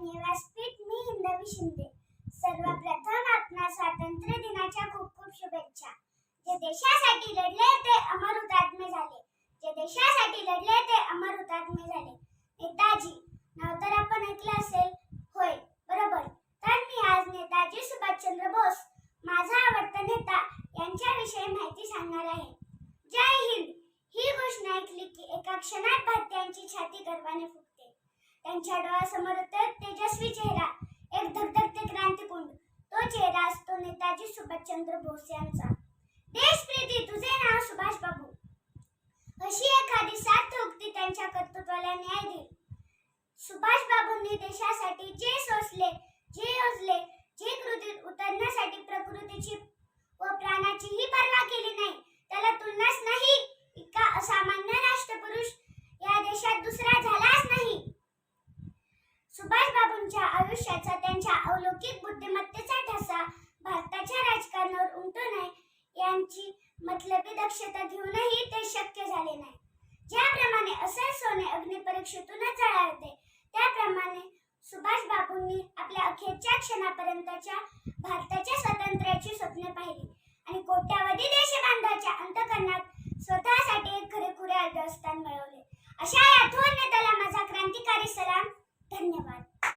आदरणीय व्यासपीठ, मी हिंदवी शिंदे. सर्वप्रथम आपणा स्वातंत्र्य दिनाच्या खूप खूप शुभेच्छा. जे देशासाठी लढले ते अमर हुतात्मे झाले. जे देशासाठी लढले ते अमर हुतात्मे झाले. नेताजी नाव तर आपण ऐकलं असेल, होय बरोबर. तर मी आज नेताजी सुभाषचंद्र बोस, माझा आवडता नेता, यांच्याविषयी माहिती सांगणार आहे. जय हिंद ही घोषणा ऐकली की एका क्षणात भारतीयांची छाती गर्वाने फुगते. त्यांच्या डोळ्यासमोर तेजस्वी चेहरा, एक धगधगते क्रांतिकुंड, तो चेहरा असतो नेताजी सुभाषचंद्र बोस यांचा. देशप्रीती तुझे नाव सुभाष बाबू, अशी एखादी सार्थ उक्ती त्यांच्या कर्तृत्वाला न्याय देईल. सुभाष बाबूंनी देशासाठी जे सोसले, जे योजले, जे कृतीत उतरण्यासाठी प्रकृतीची व प्राणाचीही पर्वा केली नाही, त्याला तुलनाच नाही. इतका असामान्य राष्ट्रपुरुष या देशात दुसरा झालाच नाही. सुभाष बाबूंच्या आयुष्याचा, त्यांच्या अलौकिक बुद्धिमत्तेचा ठसा भारताच्या राजकारणावर उमटू नये यांची मतलबी दक्षता घेऊनही ते शक्य झाले नाही. ज्याप्रमाणे असे सोने अग्निपरीक्षेतूनच जळाळते, त्याप्रमाणे सुभाष बाबूंनी आपल्या अखेरच्या क्षणापर्यंतच्या भारताच्या स्वातंत्र्याची स्वप्ने पाहिली आणि कोट्यावधी देशबांधवांच्या